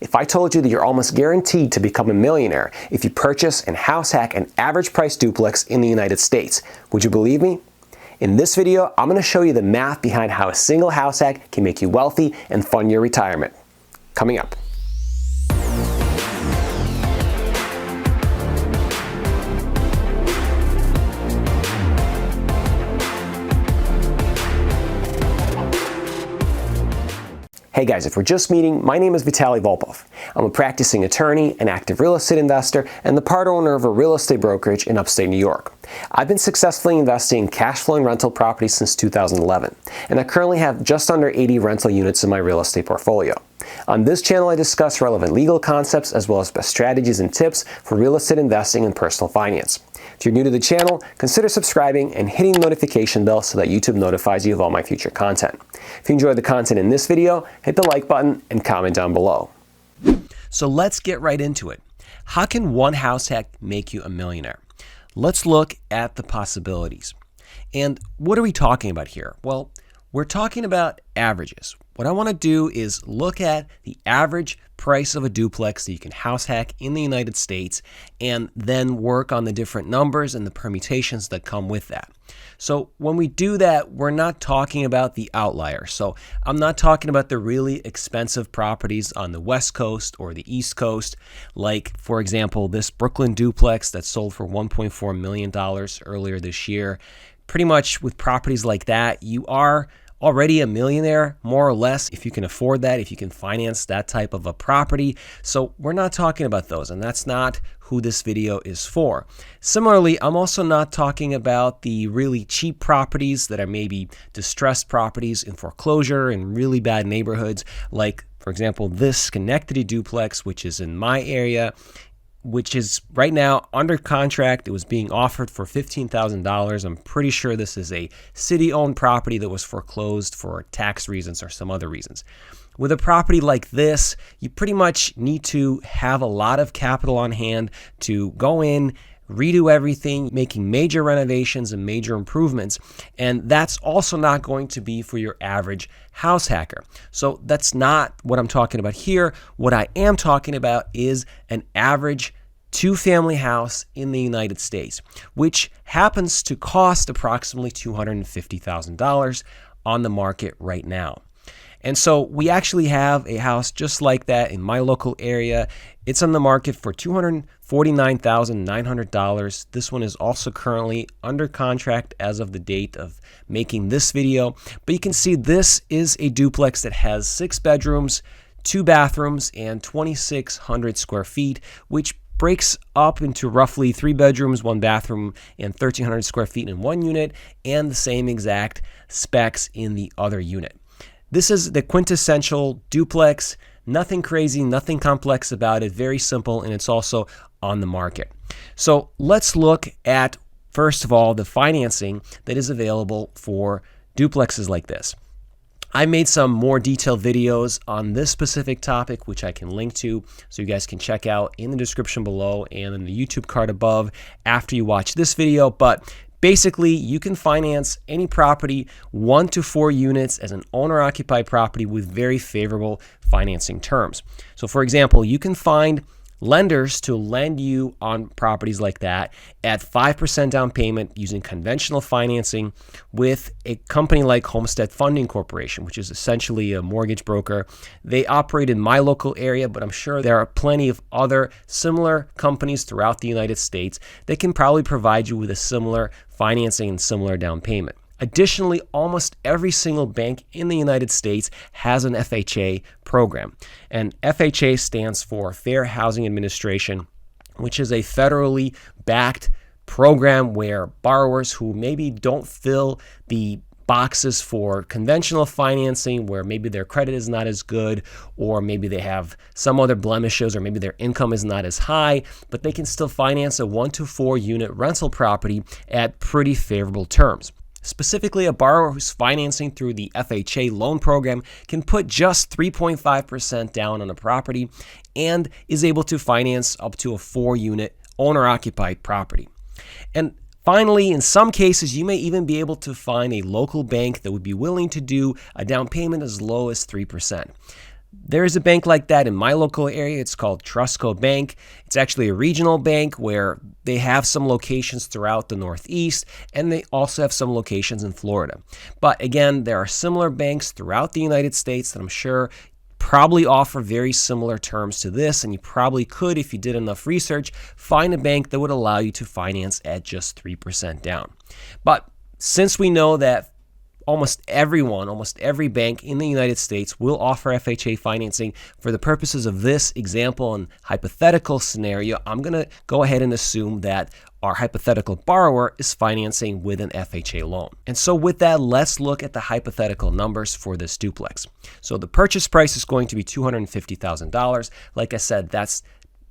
if I told you that you're almost guaranteed to become a millionaire if you purchase and house hack an average price duplex in the United States? Would you believe me? In this video, I'm going to show you the math behind how a single house hack can make you wealthy and fund your retirement. Coming up. Hey guys, if we're just meeting, my name is Vitaly Volpov. I'm a practicing attorney, an active real estate investor, and the part owner of a real estate brokerage in upstate New York. I've been successfully investing in cash flowing rental properties since 2011, and I currently have just under 80 rental units in my real estate portfolio. On this channel, I discuss relevant legal concepts as well as best strategies and tips for real estate investing and personal finance. If you're new to the channel, consider subscribing and hitting the notification bell so that YouTube notifies you of all my future content. If you enjoyed the content in this video, hit the like button and comment down below. So let's get right into it. How can one house hack make you a millionaire? Let's look at the possibilities. And what are we talking about here? Well, we're talking about averages. What I want to do is look at the average price of a duplex that you can house hack in the United States and then work on the different numbers and the permutations that come with that. So when we do that, we're not talking about the outlier. So I'm not talking about the really expensive properties on the West Coast or the East Coast, like, for example, this Brooklyn duplex that sold for $1.4 million earlier this year. Pretty much with properties like that, you are already a millionaire, more or less, if you can afford that, if you can finance that type of a property. So we're not talking about those, and that's not who this video is for. Similarly, I'm also not talking about the really cheap properties that are maybe distressed properties in foreclosure in really bad neighborhoods, like, for example, this Schenectady duplex, which is in my area, which is right now under contract. It was being offered for $15,000. I'm pretty sure this is a city-owned property that was foreclosed for tax reasons or some other reasons. With a property like this, you pretty much need to have a lot of capital on hand to go in, redo everything, making major renovations and major improvements. And that's also not going to be for your average house hacker. So that's not what I'm talking about here. What I am talking about is an average two-family house in the United States, which happens to cost approximately $250,000 on the market right now. And so we actually have a house just like that in my local area. It's on the market for $249,900. This one is also currently under contract as of the date of making this video. But you can see this is a duplex that has 6 bedrooms, 2 bathrooms, and 2,600 square feet, which breaks up into roughly 3 bedrooms, 1 bathroom, and 1,300 square feet in one unit, and the same exact specs in the other unit. This is the quintessential duplex, nothing crazy, nothing complex about it, very simple, and it's also on the market. So let's look at, first of all, the financing that is available for duplexes like this. I made some more detailed videos on this specific topic, which I can link to, so you guys can check out in the description below and in the YouTube card above after you watch this video. But basically, you can finance any property 1 to 4 units as an owner-occupied property with very favorable financing terms. So for example, you can find lenders to lend you on properties like that at 5% down payment using conventional financing with a company like Homestead Funding Corporation, which is essentially a mortgage broker. They operate in my local area, but I'm sure there are plenty of other similar companies throughout the United States that can probably provide you with a similar financing and similar down payment. Additionally, almost every single bank in the United States has an FHA program. And FHA stands for Fair Housing Administration, which is a federally backed program where borrowers who maybe don't fill the boxes for conventional financing, where maybe their credit is not as good, or maybe they have some other blemishes, or maybe their income is not as high, but they can still finance a 1 to 4 unit rental property at pretty favorable terms. Specifically, a borrower who's financing through the FHA loan program can put just 3.5% down on a property and is able to finance up to a 4-unit owner-occupied property. And finally, in some cases, you may even be able to find a local bank that would be willing to do a down payment as low as 3%. There is a bank like that in my local area. It's called Trustco Bank. It's actually a regional bank where they have some locations throughout the Northeast, and they also have some locations in Florida. But again, there are similar banks throughout the United States that I'm sure probably offer very similar terms to this, and you probably could, if you did enough research, find a bank that would allow you to finance at just 3% down. But since we know that almost every bank in the United States will offer FHA financing, for the purposes of this example and hypothetical scenario, I'm going to go ahead and assume that our hypothetical borrower is financing with an FHA loan. And so with that, let's look at the hypothetical numbers for this duplex. So the purchase price is going to be $250,000. Like I said, that's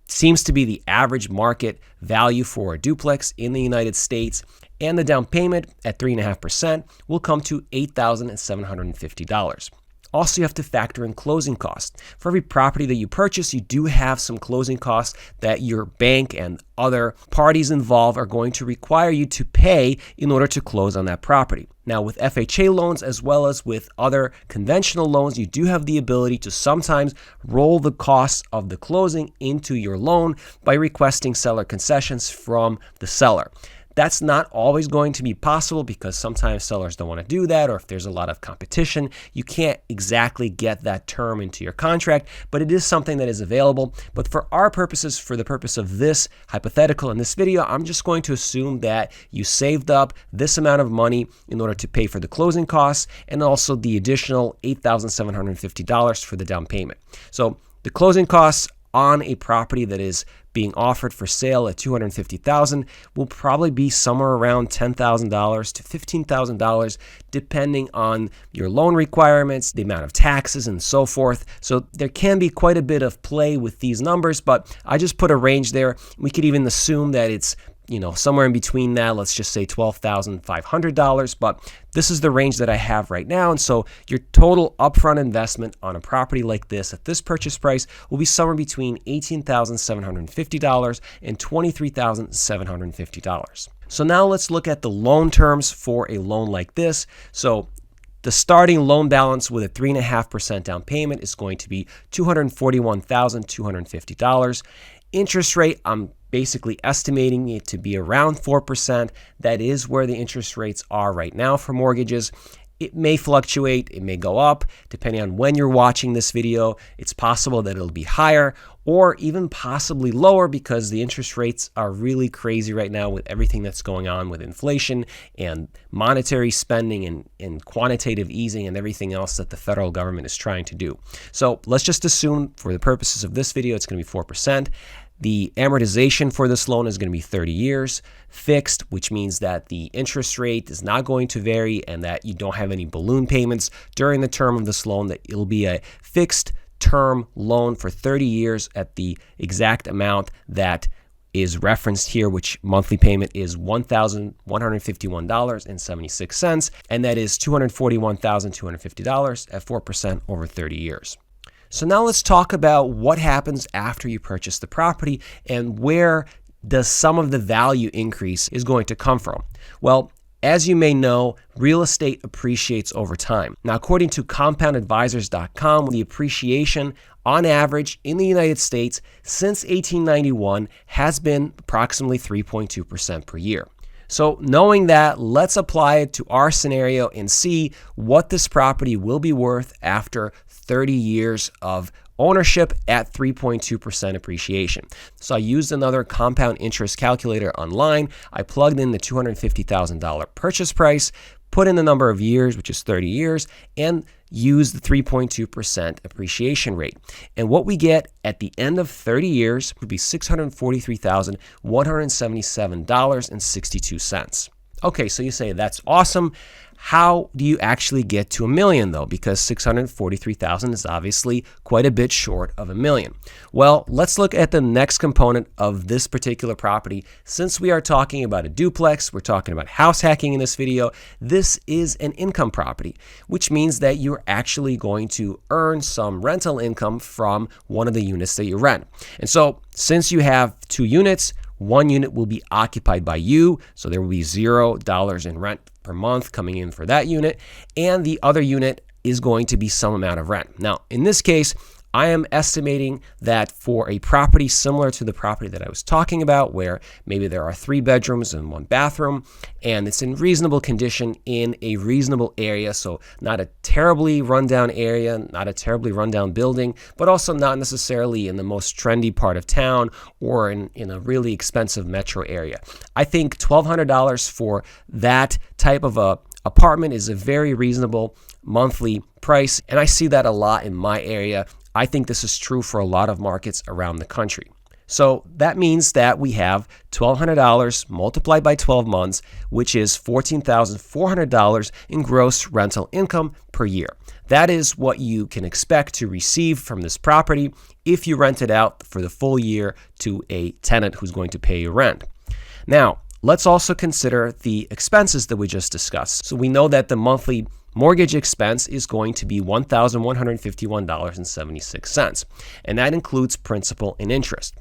seems to be the average market value for a duplex in the United States, and the down payment at 3.5% will come to $8,750. Also, you have to factor in closing costs. For every property that you purchase, you do have some closing costs that your bank and other parties involved are going to require you to pay in order to close on that property. Now, with FHA loans as well as with other conventional loans, you do have the ability to sometimes roll the costs of the closing into your loan by requesting seller concessions from the seller. That's not always going to be possible because sometimes sellers don't want to do that, or if there's a lot of competition, you can't exactly get that term into your contract, but it is something that is available. But for our purposes, for the purpose of this hypothetical in this video, I'm just going to assume that you saved up this amount of money in order to pay for the closing costs and also the additional $8,750 for the down payment. So the closing costs on a property that is being offered for sale at $250,000 will probably be somewhere around $10,000 to $15,000, depending on your loan requirements, the amount of taxes, and so forth. So there can be quite a bit of play with these numbers, but I just put a range there. We could even assume that it's somewhere in between that, let's just say $12,500, but this is the range that I have right now. And so your total upfront investment on a property like this at this purchase price will be somewhere between $18,750 and $23,750. So now let's look at the loan terms for a loan like this. So the starting loan balance with a 3.5% down payment is going to be $241,250. Interest rate, I'm basically estimating it to be around 4%. That is where the interest rates are right now for mortgages. It may fluctuate, it may go up, depending on when you're watching this video. It's possible that it'll be higher or even possibly lower because the interest rates are really crazy right now with everything that's going on with inflation and monetary spending and quantitative easing and everything else that the federal government is trying to do. So let's just assume for the purposes of this video, it's going to be 4%. The amortization for this loan is going to be 30 years, fixed, which means that the interest rate is not going to vary and that you don't have any balloon payments during the term of this loan, that it'll be a fixed term loan for 30 years at the exact amount that is referenced here, which monthly payment is $1,151.76, and that is $241,250 at 4% over 30 years. So now let's talk about what happens after you purchase the property and where does some of the value increase is going to come from. Well, as you may know, real estate appreciates over time. Now, according to compoundadvisors.com, the appreciation on average in the United States since 1891 has been approximately 3.2% per year. So knowing that, let's apply it to our scenario and see what this property will be worth after 30 years of ownership at 3.2% appreciation. So I used another compound interest calculator online. I plugged in the $250,000 purchase price, put in the number of years, which is 30 years, and use the 3.2% appreciation rate. And what we get at the end of 30 years would be $643,177.62. Okay, so you say that's awesome. How do you actually get to $1 million though? Because $643,000 is obviously quite a bit short of $1 million. Well, let's look at the next component of this particular property. Since we are talking about a duplex, we're talking about house hacking in this video. This is an income property, which means that you're actually going to earn some rental income from one of the units that you rent. And so since you have 2 units, one unit will be occupied by you, so there will be $0 in rent per month coming in for that unit, and the other unit is going to be some amount of rent. Now, in this case, I am estimating that for a property similar to the property that I was talking about, where maybe there are 3 bedrooms and 1 bathroom, and it's in reasonable condition in a reasonable area, so not a terribly rundown area, not a terribly rundown building, but also not necessarily in the most trendy part of town or in a really expensive metro area. I think $1,200 for that type of a apartment is a very reasonable monthly price, and I see that a lot in my area. I think this is true for a lot of markets around the country. So that means that we have $1,200 multiplied by 12 months, which is $14,400 in gross rental income per year. That is what you can expect to receive from this property if you rent it out for the full year to a tenant who's going to pay you rent. Now, let's also consider the expenses that we just discussed. So we know that the monthly mortgage expense is going to be $1,151.76, and that includes principal and interest.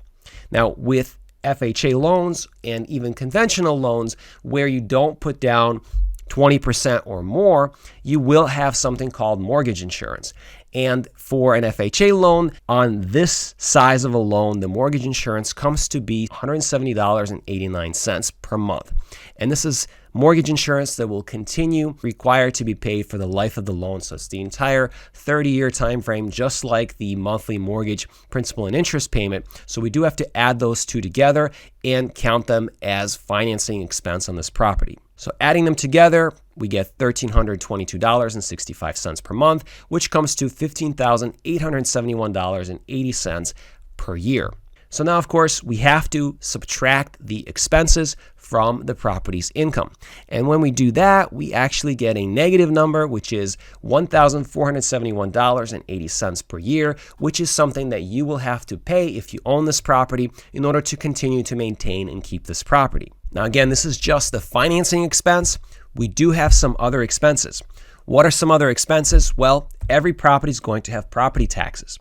Now, with FHA loans and even conventional loans where you don't put down 20% or more, you will have something called mortgage insurance. And for an FHA loan, on this size of a loan, the mortgage insurance comes to be $170.89 per month. And this is mortgage insurance that will continue required to be paid for the life of the loan. So it's the entire 30-year time frame, just like the monthly mortgage principal and interest payment. So we do have to add those two together and count them as financing expense on this property. So adding them together, we get $1,322.65 per month, which comes to $15,871.80 per year. So now, of course, we have to subtract the expenses from the property's income. And when we do that, we actually get a negative number, which is $1,471.80 per year, which is something that you will have to pay if you own this property in order to continue to maintain and keep this property. Now, again, this is just the financing expense. We do have some other expenses. What are some other expenses? Well, every property is going to have property taxes.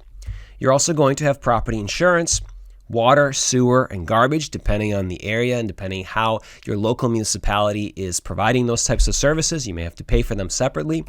You're also going to have property insurance, water, sewer, and garbage, depending on the area and depending how your local municipality is providing those types of services. You may have to pay for them separately.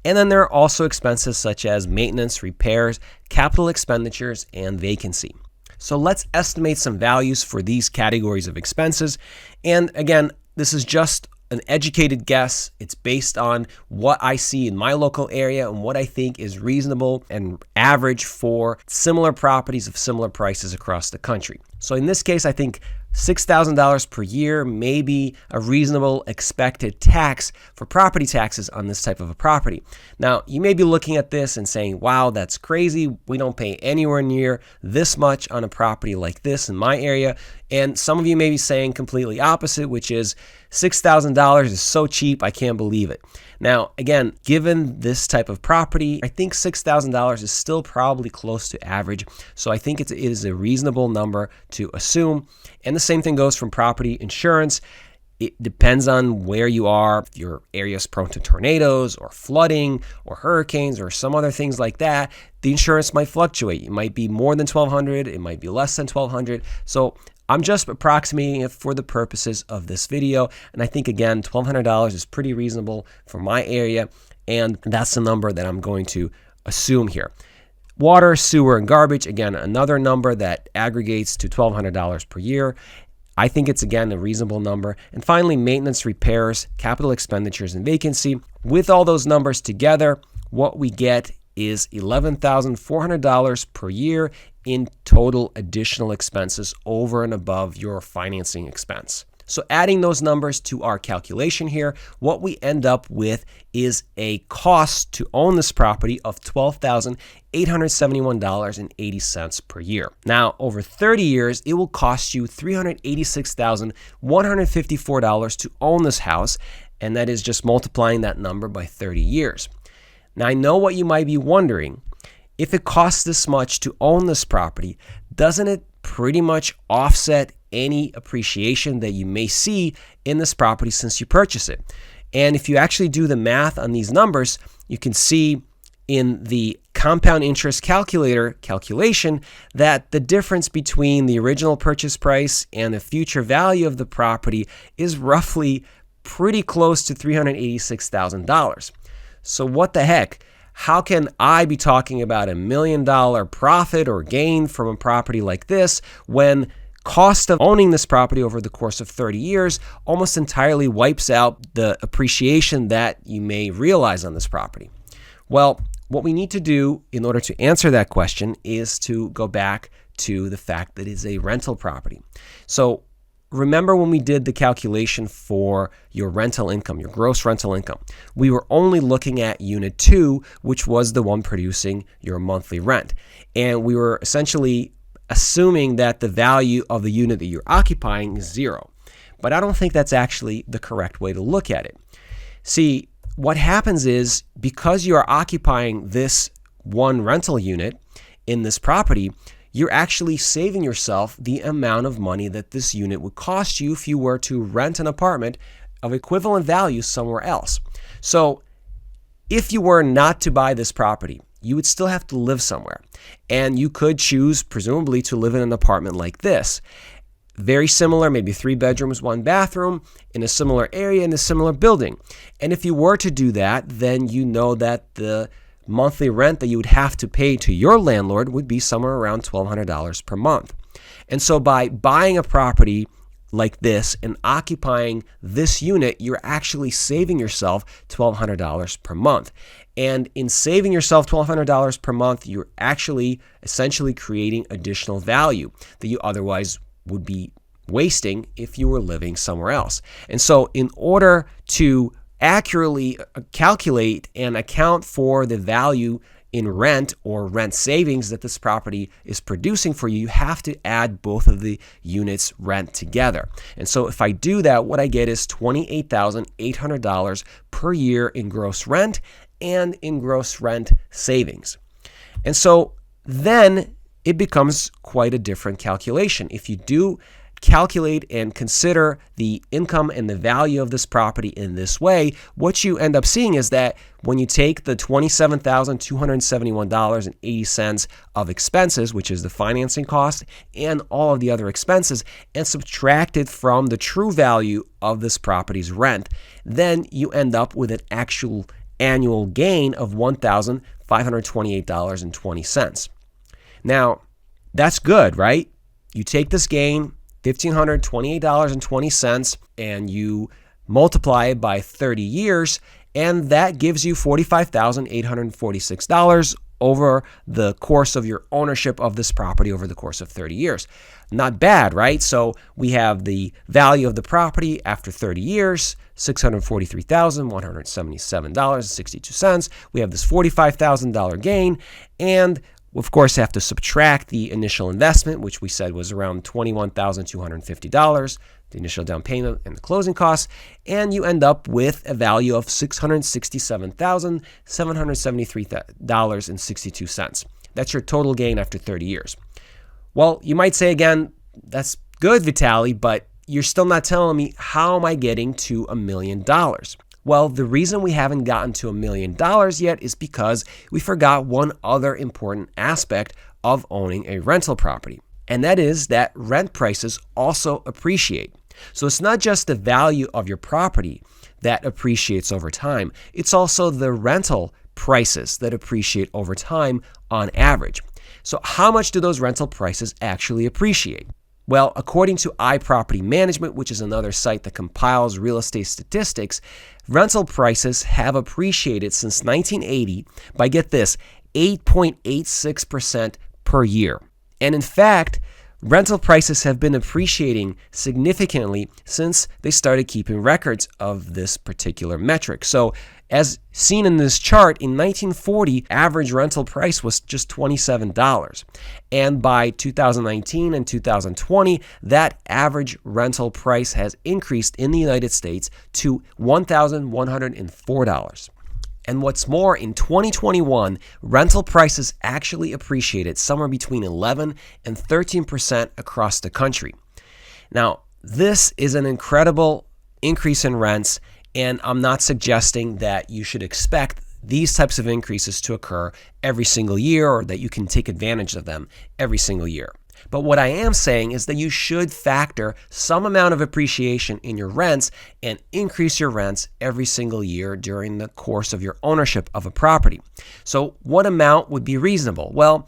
And then there are also expenses such as maintenance, repairs, capital expenditures, and vacancy. So let's estimate some values for these categories of expenses. And again, this is just an educated guess. It's based on what I see in my local area and what I think is reasonable and average for similar properties of similar prices across the country. So in this case, I think $6,000 per year may be a reasonable expected tax for property taxes on this type of a property. Now, you may be looking at this and saying, wow, that's crazy. We don't pay anywhere near this much on a property like this in my area. And some of you may be saying completely opposite, which is $6,000 is so cheap, I can't believe it. Now, again, given this type of property, I think $6,000 is still probably close to average. So I think it is a reasonable number to assume. And the same thing goes from property insurance. It depends on where you are. If your area is prone to tornadoes or flooding or hurricanes or some other things like that, the insurance might fluctuate. It might be more than $1,200. It might be less than $1,200. So I'm just approximating it for the purposes of this video. And I think, again, $1,200 is pretty reasonable for my area. And that's the number that I'm going to assume here. Water, sewer, and garbage, again, another number that aggregates to $1,200 per year. I think it's, again, a reasonable number. And finally, maintenance, repairs, capital expenditures, and vacancy. With all those numbers together, what we get is $11,400 per year in total additional expenses over and above your financing expense. So adding those numbers to our calculation here, what we end up with is a cost to own this property of $12,871.80 per year. Now, over 30 years, it will cost you $386,154 to own this house, and that is just multiplying that number by 30 years. Now, I know what you might be wondering. If it costs this much to own this property, doesn't it pretty much offset any appreciation that you may see in this property since you purchase it? And if you actually do the math on these numbers, you can see in the compound interest calculation that the difference between the original purchase price and the future value of the property is roughly pretty close to $386,000. So what the heck? how can I be talking about $1 million profit or gain from a property like this when cost of owning this property over the course of 30 years almost entirely wipes out the appreciation that you may realize on this property? Well, what we need to do in order to answer that question is to go back to the fact that it's a rental property. So remember when we did the calculation for your rental income, your gross rental income, we were only looking at unit 2, which was the one producing your monthly rent. And we were essentially assuming that the value of the unit that you're occupying is 0. But I don't think that's actually the correct way to look at it. See, what happens is because you are occupying this one rental unit in this property, you're actually saving yourself the amount of money that this unit would cost you if you were to rent an apartment of equivalent value somewhere else. So if you were not to buy this property, you would still have to live somewhere. And you could choose, presumably, to live in an apartment like this. Very similar, maybe 3 bedrooms, 1 bathroom, in a similar area, in a similar building. And if you were to do that, then you know that the monthly rent that you would have to pay to your landlord would be somewhere around $1,200 per month. And so by buying a property like this and occupying this unit, you're actually saving yourself $1,200 per month. And in saving yourself $1,200 per month, you're actually essentially creating additional value that you otherwise would be wasting if you were living somewhere else. And so in order to accurately calculate and account for the value in rent or rent savings that this property is producing for you, you have to add both of the units' rent together. And so if I do that, what I get is $28,800 per year in gross rent and in gross rent savings. And so then it becomes quite a different calculation. If you do calculate and consider the income and the value of this property in this way, what you end up seeing is that when you take the $27,271.80 of expenses, which is the financing cost and all of the other expenses, and subtract it from the true value of this property's rent, then you end up with an actual annual gain of $1,528.20. Now, that's good, right? You take this gain, $1,528.20, and you multiply it by 30 years, and that gives you $45,846 over the course of your ownership of this property over the course of 30 years. Not bad, right? So we have the value of the property after 30 years, $643,177.62. We have this $45,000 gain, and of course, have to subtract the initial investment, which we said was around $21,250, the initial down payment and the closing costs, and you end up with a value of $667,773.62. That's your total gain after 30 years. Well, you might say again, that's good, Vitaly, but you're still not telling me how am I getting to $1 million? Well, the reason we haven't gotten to $1 million yet is because we forgot one other important aspect of owning a rental property, and that is that rent prices also appreciate. So it's not just the value of your property that appreciates over time, it's also the rental prices that appreciate over time on average. So how much do those rental prices actually appreciate? Well, according to iProperty Management, which is another site that compiles real estate statistics, rental prices have appreciated since 1980 by, get this, 8.86% per year. And in fact, rental prices have been appreciating significantly since they started keeping records of this particular metric. So as seen in this chart, in 1940, average rental price was just $27. And by 2019 and 2020, that average rental price has increased in the United States to $1,104. And what's more, in 2021, rental prices actually appreciated somewhere between 11 and 13% across the country. Now, this is an incredible increase in rents, and I'm not suggesting that you should expect these types of increases to occur every single year or that you can take advantage of them every single year. But what I am saying is that you should factor some amount of appreciation in your rents and increase your rents every single year during the course of your ownership of a property. So what amount would be reasonable? Well,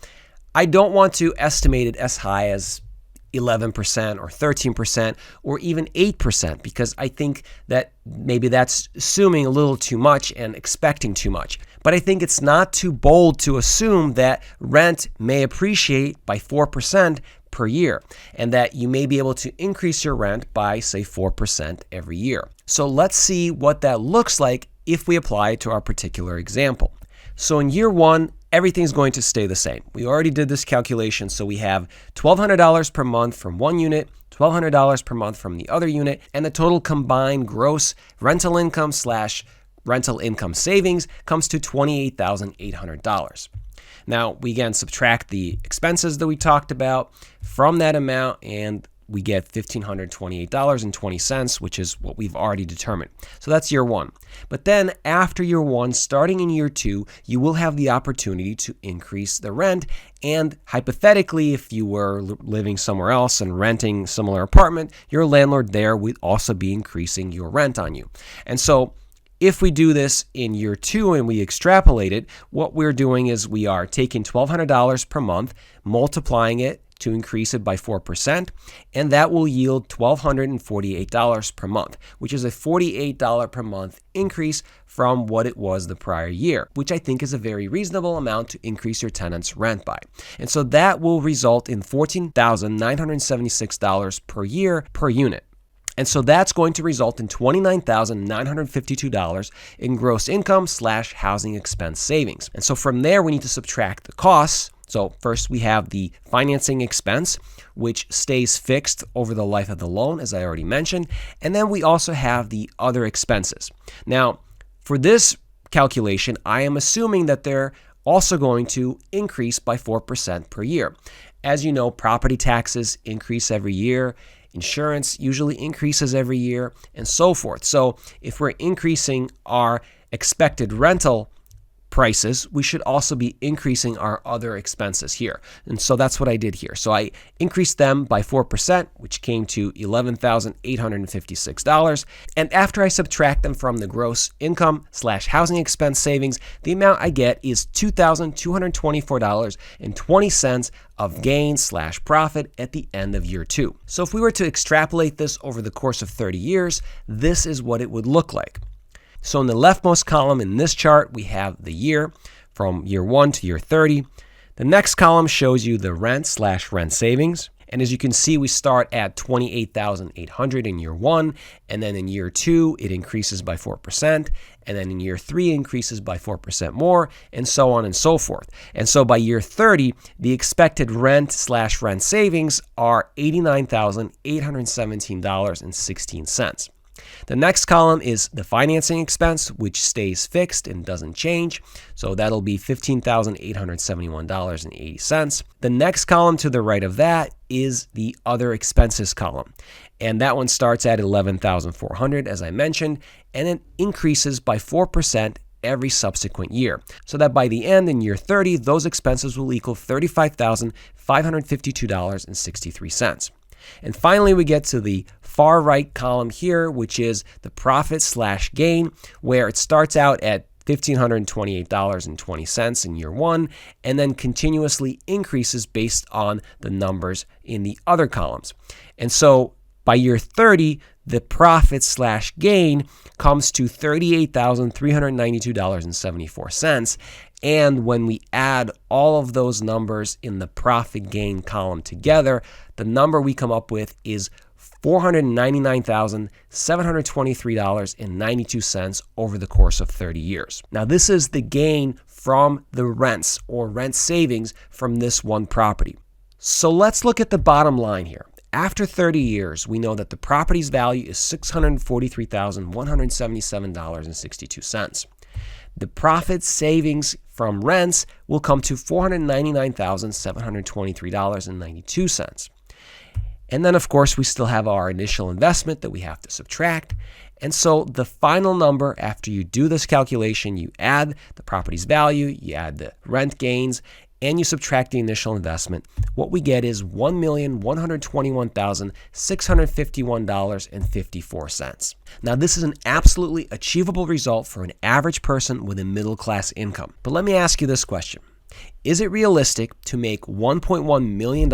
I don't want to estimate it as high as 11% or 13% or even 8% because I think that maybe that's assuming a little too much and expecting too much. But I think it's not too bold to assume that rent may appreciate by 4% per year and that you may be able to increase your rent by, say, 4% every year. So let's see what that looks like if we apply it to our particular example. So in year one, everything's going to stay the same. We already did this calculation, so we have $1,200 per month from one unit, $1,200 per month from the other unit, and the total combined gross rental income / rental income savings comes to $28,800. Now, we again subtract the expenses that we talked about from that amount, and we get $1,528.20, which is what we've already determined. So that's year one. But then after year one, starting in year two, you will have the opportunity to increase the rent. And hypothetically, if you were living somewhere else and renting a similar apartment, your landlord there would also be increasing your rent on you. And so if we do this in year two and we extrapolate it, what we're doing is we are taking $1,200 per month, multiplying it to increase it by 4%, and that will yield $1,248 per month, which is a $48 per month increase from what it was the prior year, which I think is a very reasonable amount to increase your tenant's rent by. And so that will result in $14,976 per year per unit. And so that's going to result in $29,952 in gross income / housing expense savings. And so from there, we need to subtract the costs. So first we have the financing expense, which stays fixed over the life of the loan, as I already mentioned. And then we also have the other expenses. Now, for this calculation, I am assuming that they're also going to increase by 4% per year. As you know, property taxes increase every year. Insurance usually increases every year, and so forth. So if we're increasing our expected rental prices, we should also be increasing our other expenses here. And so that's what I did here. So I increased them by 4%, which came to $11,856. And after I subtract them from the gross income / housing expense savings, the amount I get is $2,224.20 of gain / profit at the end of year two. So if we were to extrapolate this over the course of 30 years, this is what it would look like. So in the leftmost column in this chart, we have the year from year 1 to year 30. The next column shows you the rent / rent savings. And as you can see, we start at $28,800 in year 1, and then in year 2, it increases by 4%, and then in year 3, it increases by 4% more, and so on and so forth. And so by year 30, the expected rent / rent savings are $89,817.16. The next column is the financing expense, which stays fixed and doesn't change. So that'll be $15,871.80. The next column to the right of that is the other expenses column. And that one starts at $11,400, as I mentioned, and it increases by 4% every subsequent year. So that by the end, in year 30, those expenses will equal $35,552.63. And finally, we get to the far right column here, which is the profit / gain, where it starts out at $1,528.20 in year 1, and then continuously increases based on the numbers in the other columns. And so by year 30, the profit / gain comes to $38,392.74. And when we add all of those numbers in the profit gain column together, the number we come up with is $499,723.92 over the course of 30 years. Now, this is the gain from the rents or rent savings from this one property. So let's look at the bottom line here. After 30 years, we know that the property's value is $643,177.62. The profit savings from rents will come to $499,723.92. And then, of course, we still have our initial investment that we have to subtract. And so the final number, after you do this calculation, you add the property's value, you add the rent gains, and you subtract the initial investment, what we get is $1,121,651.54. Now, this is an absolutely achievable result for an average person with a middle-class income. But let me ask you this question. Is it realistic to make $1.1 million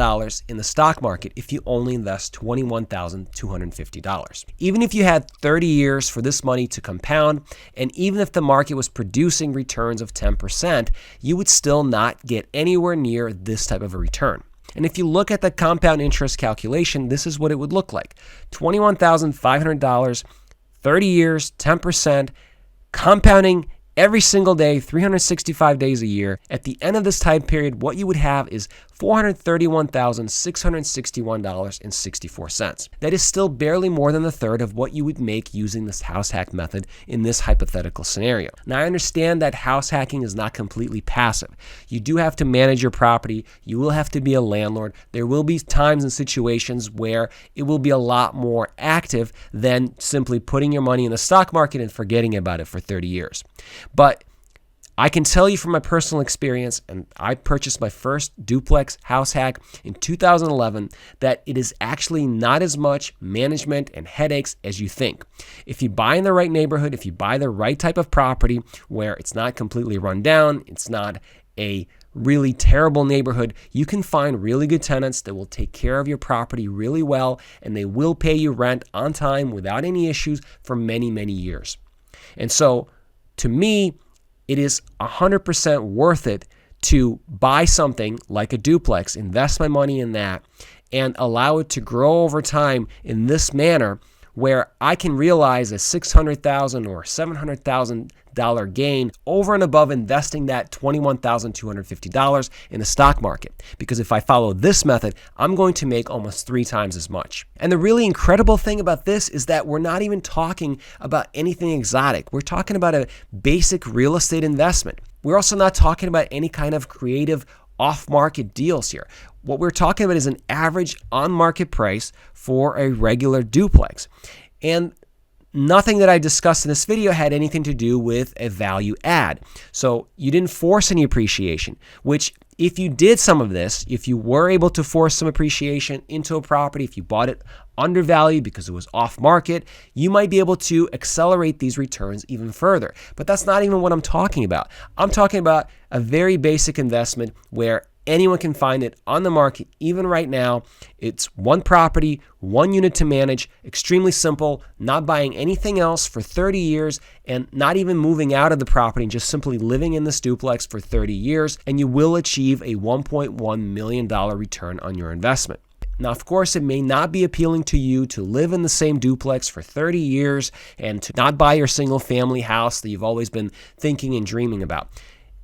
in the stock market if you only invest $21,250? Even if you had 30 years for this money to compound, and even if the market was producing returns of 10%, you would still not get anywhere near this type of a return. And if you look at the compound interest calculation, this is what it would look like. $21,500, 30 years, 10%, compounding every single day, 365 days a year. At the end of this time period, what you would have is $431,661.64. That is still barely more than a third of what you would make using this house hack method in this hypothetical scenario. Now, I understand that house hacking is not completely passive. You do have to manage your property. You will have to be a landlord. There will be times and situations where it will be a lot more active than simply putting your money in the stock market and forgetting about it for 30 years. But I can tell you from my personal experience, and I purchased my first duplex house hack in 2011, that it is actually not as much management and headaches as you think. If you buy in the right neighborhood, if you buy the right type of property where it's not completely run down, it's not a really terrible neighborhood, you can find really good tenants that will take care of your property really well, and they will pay you rent on time without any issues for many, many years. And so, to me, it is 100% worth it to buy something like a duplex, invest my money in that, and allow it to grow over time in this manner where I can realize a $600,000 or $700,000 gain over and above investing that $21,250 in the stock market. Because if I follow this method, I'm going to make almost 3 times as much. And the really incredible thing about this is that we're not even talking about anything exotic. We're talking about a basic real estate investment. We're also not talking about any kind of creative off-market deals here. What we're talking about is an average on-market price for a regular duplex. And nothing that I discussed in this video had anything to do with a value add. So you didn't force any appreciation, which if you did some of this, if you were able to force some appreciation into a property, if you bought it undervalued because it was off market, you might be able to accelerate these returns even further. But that's not even what I'm talking about. I'm talking about a very basic investment where anyone can find it on the market, even right now. It's one property, one unit to manage, extremely simple, not buying anything else for 30 years and not even moving out of the property and just simply living in this duplex for 30 years, and you will achieve a $1.1 million return on your investment. Now, of course, it may not be appealing to you to live in the same duplex for 30 years and to not buy your single family house that you've always been thinking and dreaming about.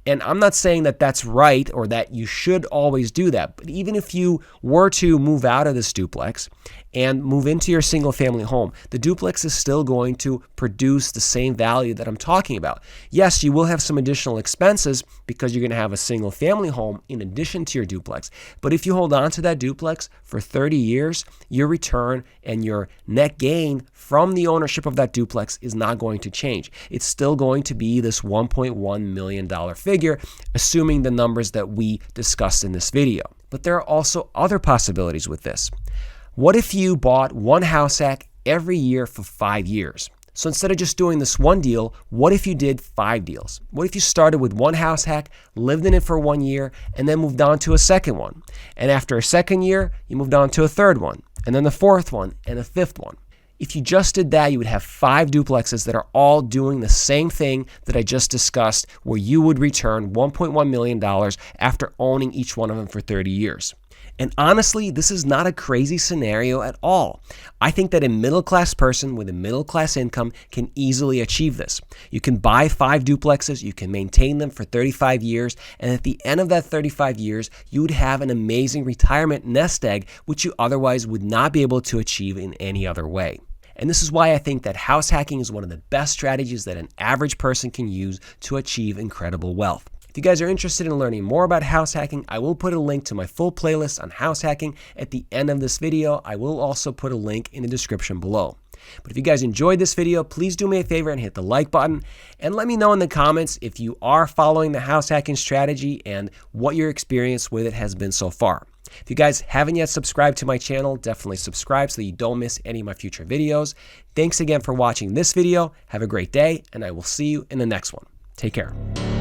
And I'm not saying that that's right or that you should always do that. But even if you were to move out of this duplex and move into your single family home, the duplex is still going to produce the same value that I'm talking about. Yes, you will have some additional expenses because you're going to have a single family home in addition to your duplex. But if you hold on to that duplex for 30 years, your return and your net gain from the ownership of that duplex is not going to change. It's still going to be this $1.1 million figure, assuming the numbers that we discussed in this video. But there are also other possibilities with this. What if you bought one house hack every year for 5 years? So instead of just doing this one deal, what if you did 5 deals? What if you started with one house hack, lived in it for 1 year, and then moved on to a second one? And after a second year, you moved on to a third one, and then the fourth one, and a fifth one. If you just did that, you would have 5 duplexes that are all doing the same thing that I just discussed, where you would return $1.1 million after owning each one of them for 30 years. And honestly, this is not a crazy scenario at all. I think that a middle-class person with a middle-class income can easily achieve this. You can buy 5 duplexes, you can maintain them for 35 years, and at the end of that 35 years, you would have an amazing retirement nest egg, which you otherwise would not be able to achieve in any other way. And this is why I think that house hacking is one of the best strategies that an average person can use to achieve incredible wealth. If you guys are interested in learning more about house hacking, I will put a link to my full playlist on house hacking at the end of this video. I will also put a link in the description below. But if you guys enjoyed this video, please do me a favor and hit the like button, and let me know in the comments if you are following the house hacking strategy and what your experience with it has been so far. If you guys haven't yet subscribed to my channel, definitely subscribe so that you don't miss any of my future videos. Thanks again for watching this video. Have a great day, and I will see you in the next one. Take care.